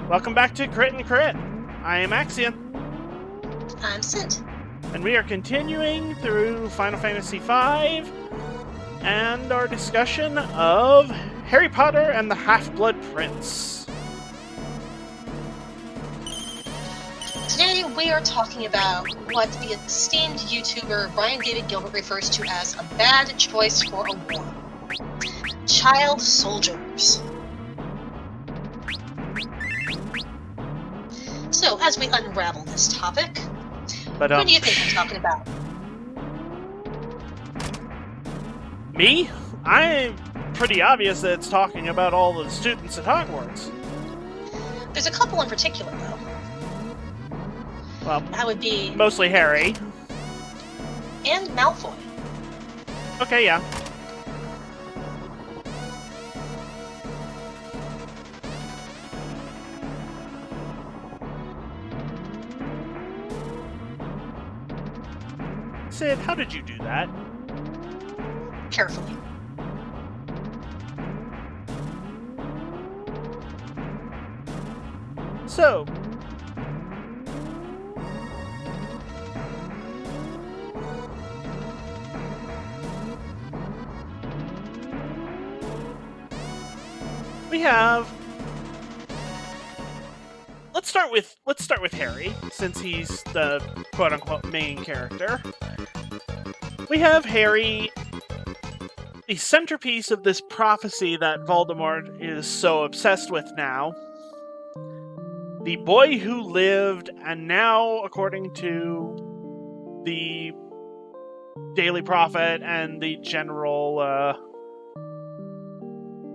Welcome back to Crit and Crit. I am Axion, I'm Sint. and we are continuing through Final Fantasy V and our discussion of Harry Potter and the Half-Blood Prince. Today we are talking about what the esteemed YouTuber Brian David Gilbert refers to as a bad choice for a war. Child soldiers. So, as we unravel this topic, who do you think I'm talking about? Me? I'm pretty obvious that it's talking about all the students at Hogwarts. There's a couple in particular, though. Well, that would be mostly Harry. And Malfoy. Okay, yeah. Sid, how did you do that? Carefully. So, we have. Let's start with Harry, since he's the quote-unquote main character. We have Harry, the centerpiece of this prophecy that Voldemort is so obsessed with now. The boy who lived, and now, according to the Daily Prophet and the general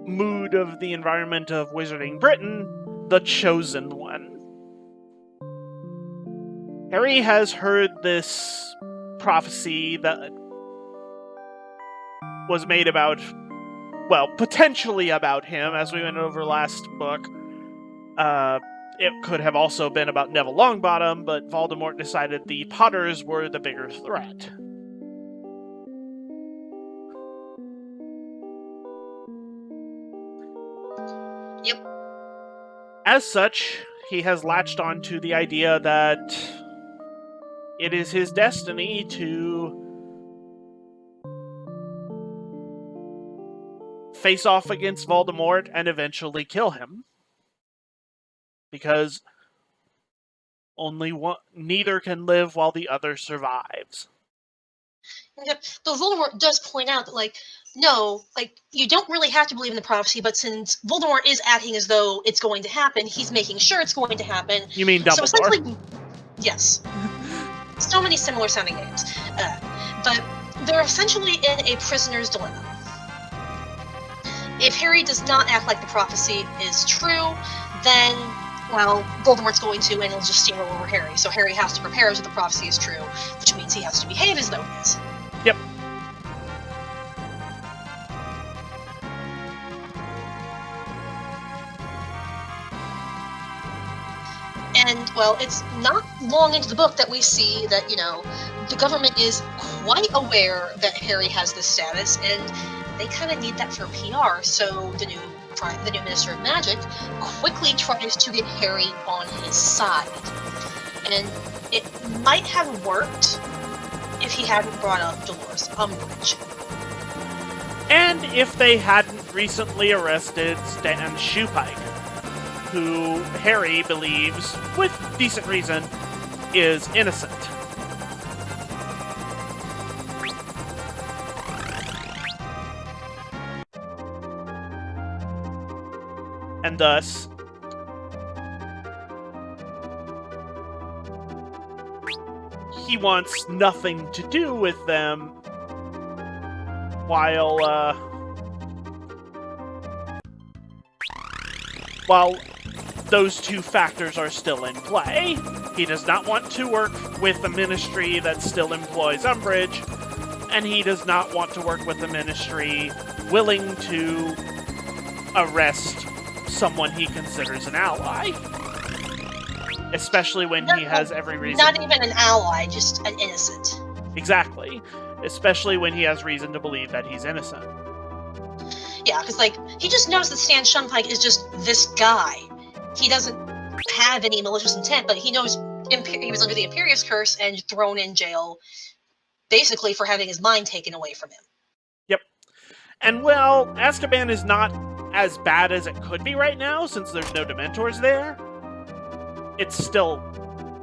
mood of the environment of Wizarding Britain, the Chosen One. Harry has heard this prophecy that was made about, well, potentially about him, as we went over last book. It could have also been about Neville Longbottom, but Voldemort decided the Potters were the bigger threat. Yep. As such, he has latched on to the idea that it is his destiny to face off against Voldemort and eventually kill him. Because neither can live while the other survives. Yep. Though Voldemort does point out that, no, you don't really have to believe in the prophecy, but since Voldemort is acting as though it's going to happen, he's making sure it's going to happen. You mean Dumbledore? So essentially, yes. So many similar sounding names. But they're essentially in a prisoner's dilemma. If Harry does not act like the prophecy is true, then, well, Voldemort's going to, and he'll just steamroll over Harry. So Harry has to prepare as if the prophecy is true, which means he has to behave as though it is. Yep. And, well, it's not long into the book that we see that, the government is quite aware that Harry has this status, and they kind of need that for PR, so the new Minister of Magic quickly tries to get Harry on his side. And it might have worked if he hadn't brought up Dolores Umbridge. And if they hadn't recently arrested Stan Shoepike, who Harry believes, with decent reason, is innocent. And thus, he wants nothing to do with them while those two factors are still in play. He does not want to work with a ministry that still employs Umbridge, and he does not want to work with a ministry willing to arrest someone he considers an ally. Especially when he has every reason... Not even an ally, just an innocent. Exactly. Especially when he has reason to believe that he's innocent. Yeah, because, he just knows that Stan Shunpike is just this guy. He doesn't have any malicious intent, but he knows he was under the Imperius curse and thrown in jail, basically for having his mind taken away from him. Yep. And well, Azkaban is not as bad as it could be right now, since there's no Dementors there. It's still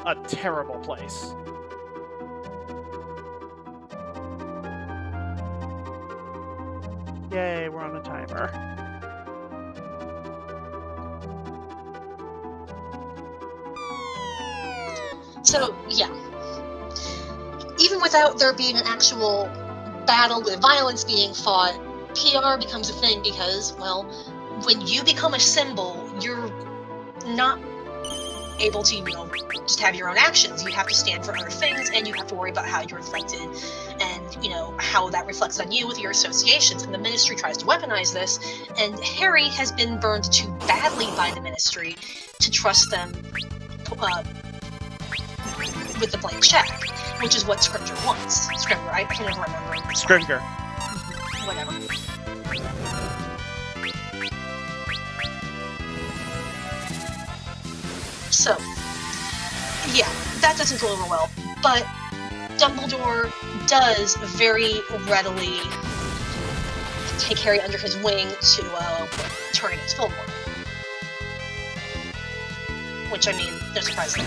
a terrible place. Yay, we're on a timer. So, yeah. Even without there being an actual battle with violence being fought, PR becomes a thing because, well, when you become a symbol, you're not able to, just have your own actions. You have to stand for other things, and you have to worry about how you're reflected and, how that reflects on you with your associations. And the Ministry tries to weaponize this, and Harry has been burned too badly by the Ministry to trust them with the blank check, which is what Scrimger wants. Scrimger, I can never remember. Scrimger. Whatever. So, yeah, that doesn't go over well, but Dumbledore does very readily take Harry under his wing to turn against Voldemort. Which, I mean, no surprise there.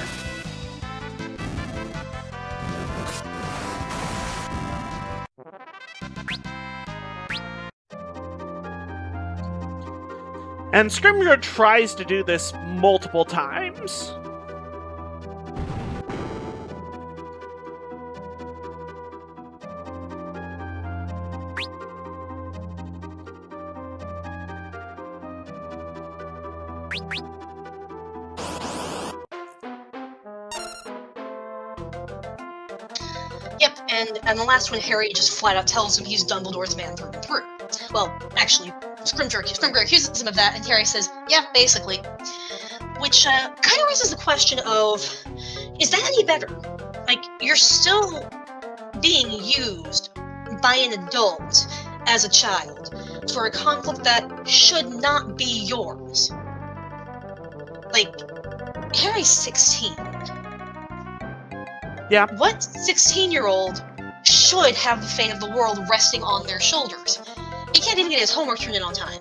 And Scrimger tries to do this multiple times. Yep, and the last one, Harry just flat out tells him he's Dumbledore's man through and through. Well, actually, Scrimger accuses him of that, and Harry says, yeah, basically. Which kind of raises the question of, is that any better? Like, you're still being used by an adult as a child for a conflict that should not be yours. Like, Harry's 16. Yeah. What 16-year-old should have the fate of the world resting on their shoulders? He can't even get his homework turned in on time.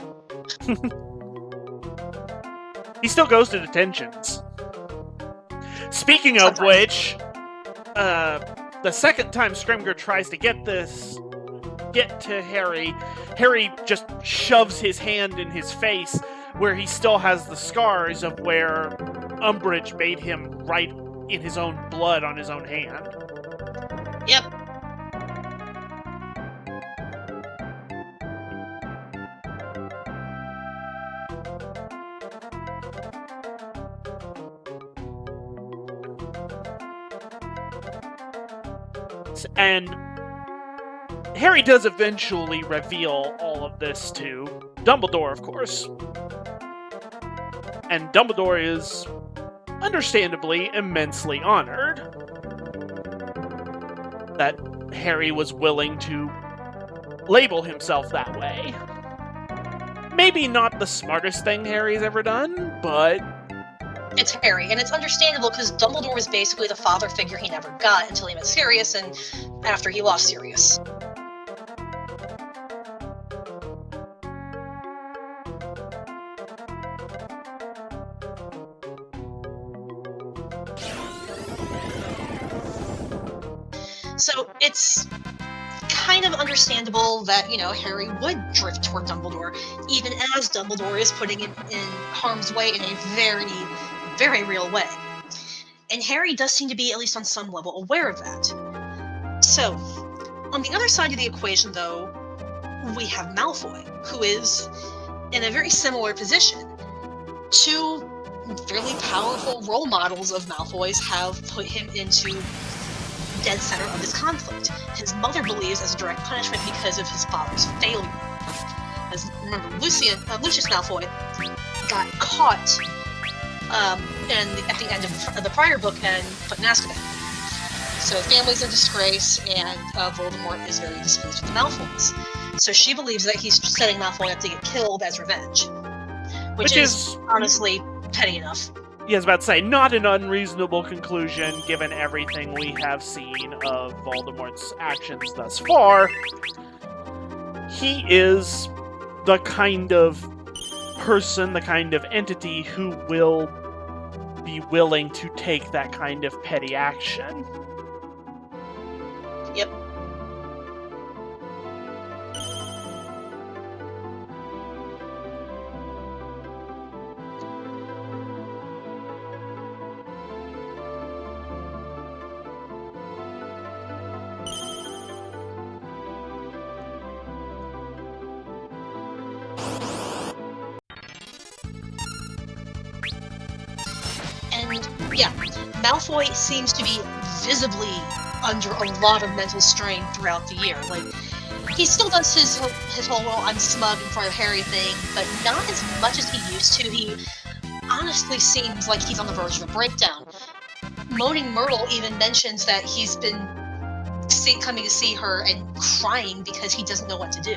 He still goes to detentions. Speaking of which, the second time Scrimger tries to get to Harry, Harry just shoves his hand in his face where he still has the scars of where Umbridge made him write in his own blood on his own hand. Yep. And Harry does eventually reveal all of this to Dumbledore, of course. And Dumbledore is understandably immensely honored that Harry was willing to label himself that way. Maybe not the smartest thing Harry's ever done, but it's Harry, and it's understandable because Dumbledore was basically the father figure he never got until he met Sirius, and after he lost Sirius. So it's kind of understandable that, Harry would drift toward Dumbledore, even as Dumbledore is putting him in harm's way in a very, very real way. And Harry does seem to be, at least on some level, aware of that. So, on the other side of the equation, though, we have Malfoy, who is in a very similar position. Two fairly powerful role models of Malfoy's have put him into dead center of this conflict. His mother believes as a direct punishment because of his father's failure. As remember, Lucius Malfoy got caught at the end of the prior book and put in Azkaban. So the family's in disgrace, and Voldemort is very displeased with the Malfoys. So she believes that he's setting Malfoy up to get killed as revenge, which is honestly petty enough. I was about to say, not an unreasonable conclusion given everything we have seen of Voldemort's actions thus far. He is the kind of person, the kind of entity who will be willing to take that kind of petty action. Yep. And yeah, Malfoy seems to be visibly under a lot of mental strain throughout the year. Like, he still does his whole "well, I'm smug in front of Harry" thing, but not as much as he used to. He honestly seems like he's on the verge of a breakdown. Moaning Myrtle even mentions that he's been coming to see her and crying because he doesn't know what to do.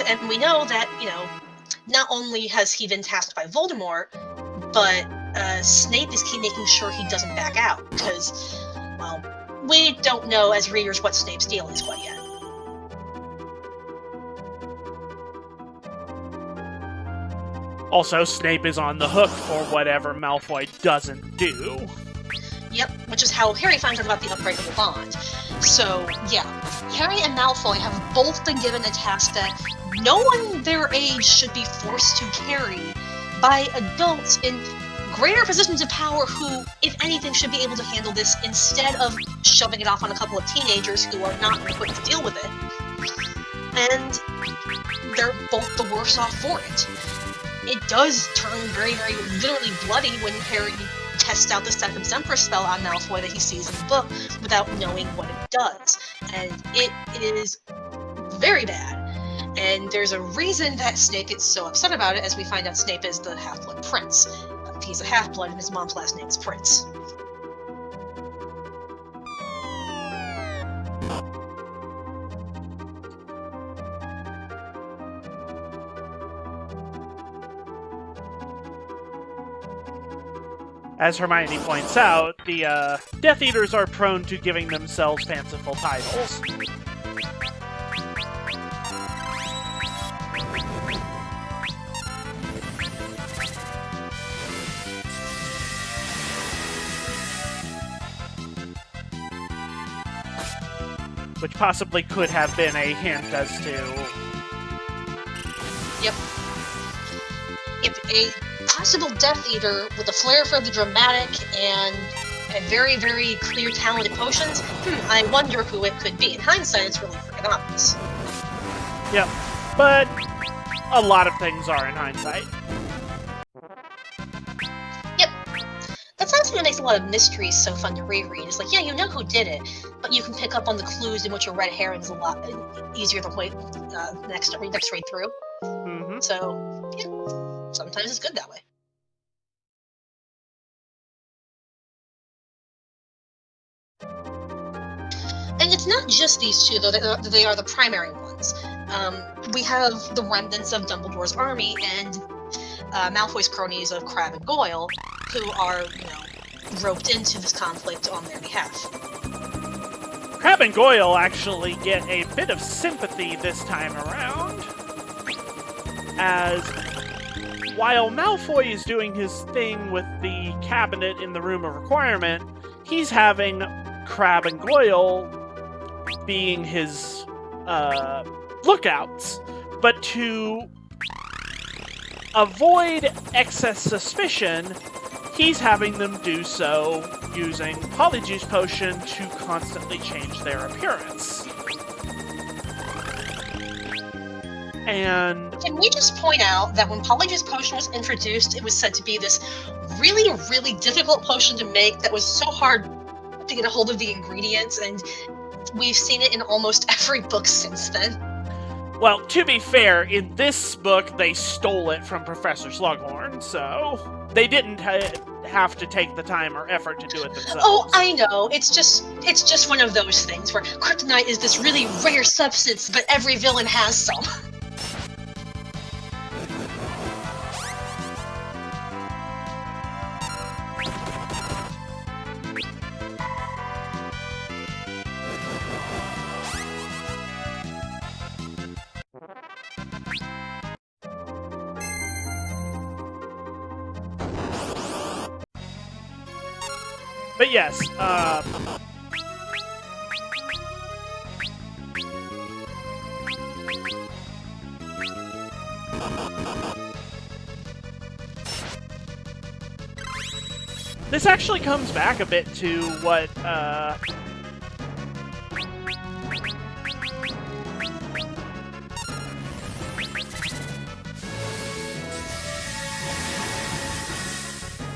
And we know that, not only has he been tasked by Voldemort, but Snape is making sure he doesn't back out, because, well, we don't know as readers what Snape's deal is quite yet. Also, Snape is on the hook for whatever Malfoy doesn't do. Yep, which is how Harry finds out about the unbreakable bond. So, yeah, Harry and Malfoy have both been given a task that no one their age should be forced to carry by adults in greater positions of power who, if anything, should be able to handle this instead of shoving it off on a couple of teenagers who are not equipped to deal with it. And they're both the worse off for it. It does turn very, very literally bloody when Harry tests out the Second Emperor spell on Malfoy that he sees in the book without knowing what it does. And it is very bad. And there's a reason that Snape gets so upset about it, as we find out Snape is the Half-Blood Prince. He's a half-blood and his mom's last name is Prince. As Hermione points out, the Death Eaters are prone to giving themselves fanciful titles. Which possibly could have been a hint as to... Yep. If a possible Death Eater with a flair for the dramatic and a very, very clear talent at potions, I wonder who it could be. In hindsight, it's really freaking obvious. Yep. But a lot of things are in hindsight. Yep. That's also what makes a lot of mysteries so fun to reread. It's like, yeah, you know who did it, but you can pick up on the clues in which your red herrings a lot easier to wait next read through. Mm-hmm. So, yeah, sometimes it's good that way. And it's not just these two, though, they are the primary ones. We have the remnants of Dumbledore's army and Malfoy's cronies of Crabbe and Goyle, who are, roped into this conflict on their behalf. Crabbe and Goyle actually get a bit of sympathy this time around, as while Malfoy is doing his thing with the cabinet in the Room of Requirement, he's having Crabbe and Goyle being his lookouts. But to avoid excess suspicion, he's having them do so using Polyjuice Potion to constantly change their appearance. And can we just point out that when Polyjuice Potion was introduced, it was said to be this really, really difficult potion to make that was so hard to get a hold of the ingredients, and we've seen it in almost every book since then. Well, to be fair, in this book, they stole it from Professor Slughorn, so they didn't have to take the time or effort to do it themselves. Oh, I know. It's just one of those things where kryptonite is this really rare substance, but every villain has some. But yes, this actually comes back a bit to what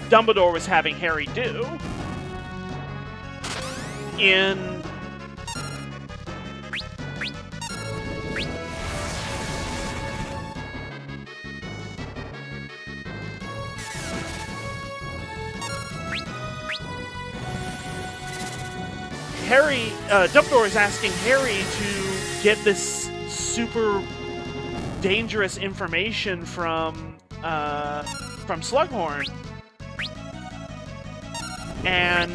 Dumbledore was having Harry do in Dumbledore is asking Harry to get this super dangerous information from Slughorn, and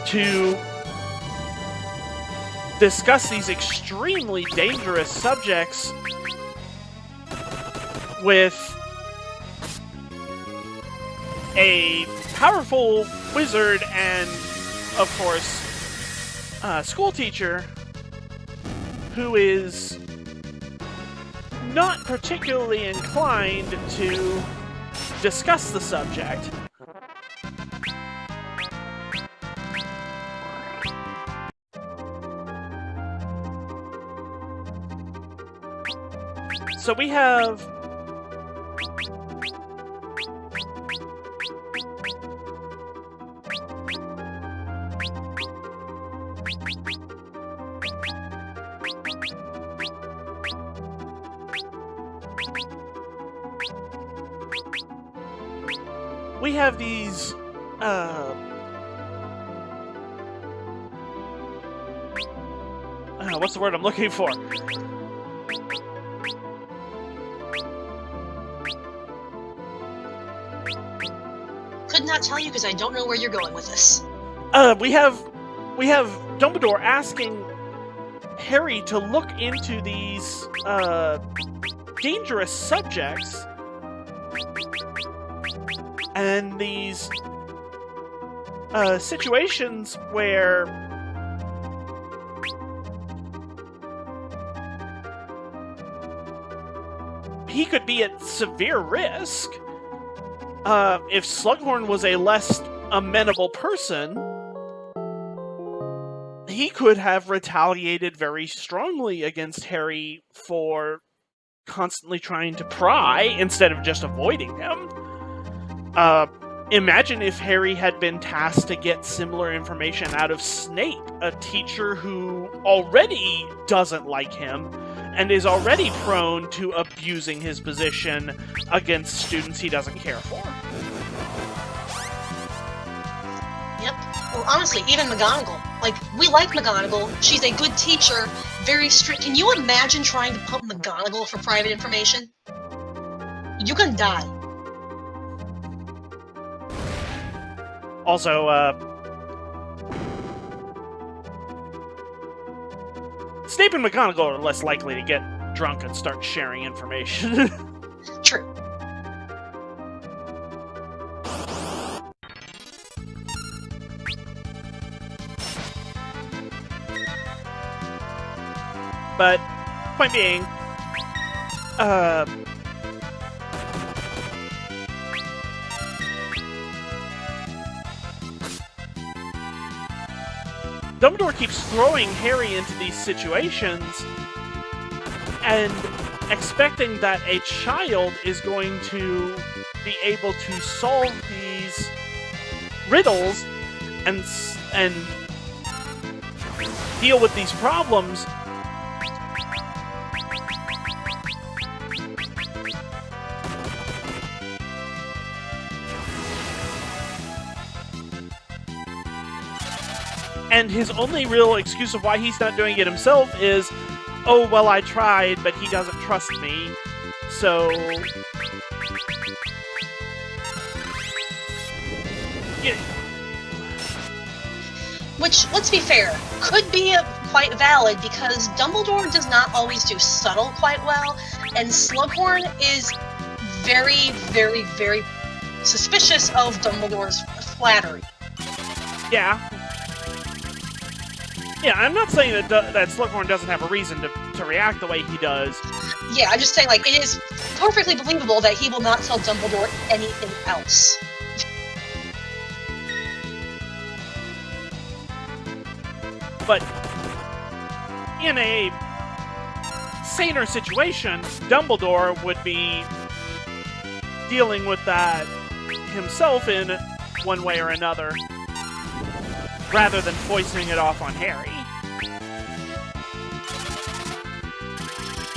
to discuss these extremely dangerous subjects with a powerful wizard and, of course, school teacher who is not particularly inclined to discuss the subject. So we have these what's the word I'm looking for? Could not tell you because I don't know where you're going with this. We have Dumbledore asking Harry to look into these dangerous subjects and these situations where he could be at severe risk. If Slughorn was a less amenable person, he could have retaliated very strongly against Harry for constantly trying to pry instead of just avoiding him. Imagine if Harry had been tasked to get similar information out of Snape, a teacher who already doesn't like him and is already prone to abusing his position against students he doesn't care for. Yep. Well, honestly, even McGonagall. Like, we like McGonagall. She's a good teacher, very strict. Can you imagine trying to pump McGonagall for private information? You can die. Also, Snape and McGonagall are less likely to get drunk and start sharing information. True. But, point being, Dumbledore keeps throwing Harry into these situations and expecting that a child is going to be able to solve these riddles and deal with these problems. And his only real excuse of why he's not doing it himself is, oh, well, I tried, but he doesn't trust me. So... yeah. Which, let's be fair, could be quite valid because Dumbledore does not always do subtle quite well, and Slughorn is very, very, very suspicious of Dumbledore's flattery. Yeah. Yeah, I'm not saying that Slughorn doesn't have a reason to react the way he does. Yeah, I'm just saying, like, it is perfectly believable that he will not tell Dumbledore anything else. But in a saner situation, Dumbledore would be dealing with that himself in one way or another, rather than foisting it off on Harry.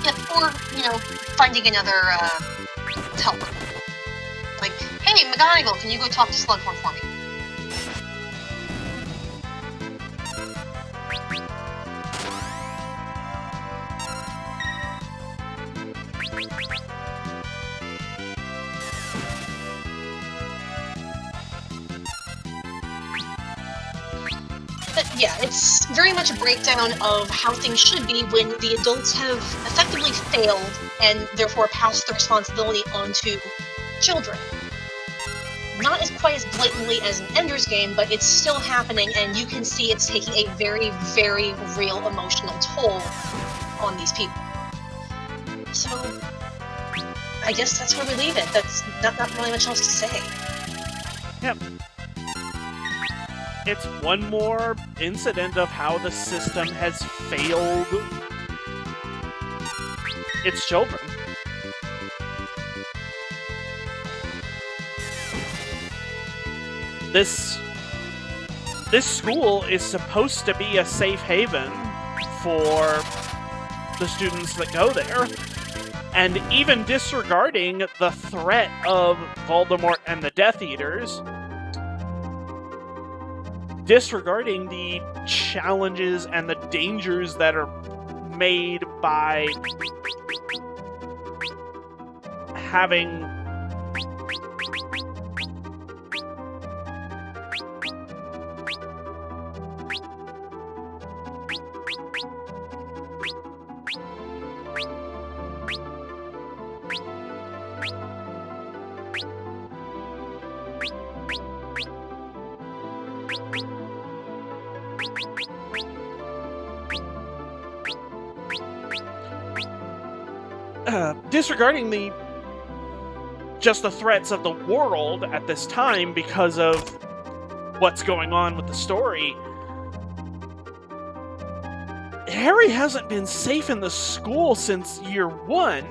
Yeah, or, you know, finding another helper. Like, hey, McGonagall, can you go talk to Slughorn for me? But yeah, it's very much a breakdown of how things should be when the adults have effectively failed and therefore passed the responsibility onto children. Not as quite as blatantly as in Ender's Game, but it's still happening, and you can see it's taking a very, very real emotional toll on these people. So, I guess that's where we leave it. That's not really much else to say. Yep. It's one more incident of how the system has failed its children. This school is supposed to be a safe haven for the students that go there. And even disregarding the threat of Voldemort and the Death Eaters, disregarding the challenges and the dangers that are made by having disregarding just the threats of the world at this time because of what's going on with the story. Harry hasn't been safe in the school since year 1.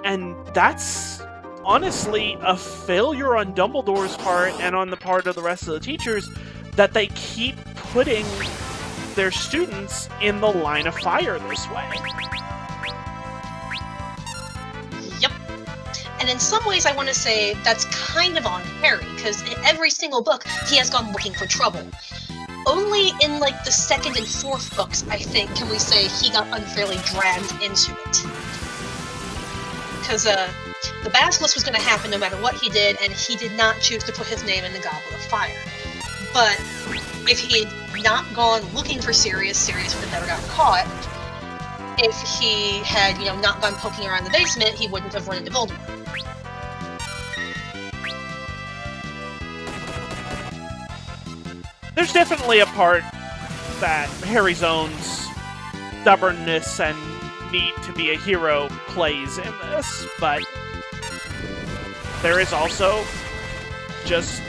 And that's honestly a failure on Dumbledore's part and on the part of the rest of the teachers, that they keep putting their students in the line of fire this way. Yep. And in some ways, I want to say that's kind of on Harry, because in every single book, he has gone looking for trouble. Only in, like, the second and fourth books, I think, can we say he got unfairly dragged into it. Because, the Basilisk was going to happen no matter what he did, and he did not choose to put his name in the Goblet of Fire. But if he had not gone looking for Sirius would have never gotten caught. If he had, you know, not gone poking around the basement, he wouldn't have run into Voldemort. There's definitely a part that Harry's own stubbornness and need to be a hero plays in this, but there is also just...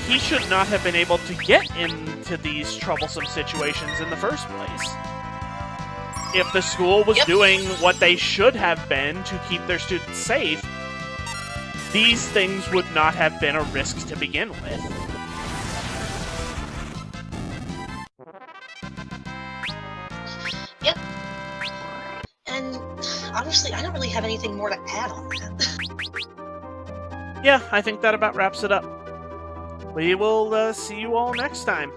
he should not have been able to get into these troublesome situations in the first place. If the school was doing what they should have been to keep their students safe, these things would not have been a risk to begin with. Yep. And honestly, I don't really have anything more to add on that. Yeah, I think that about wraps it up. We will see you all next time.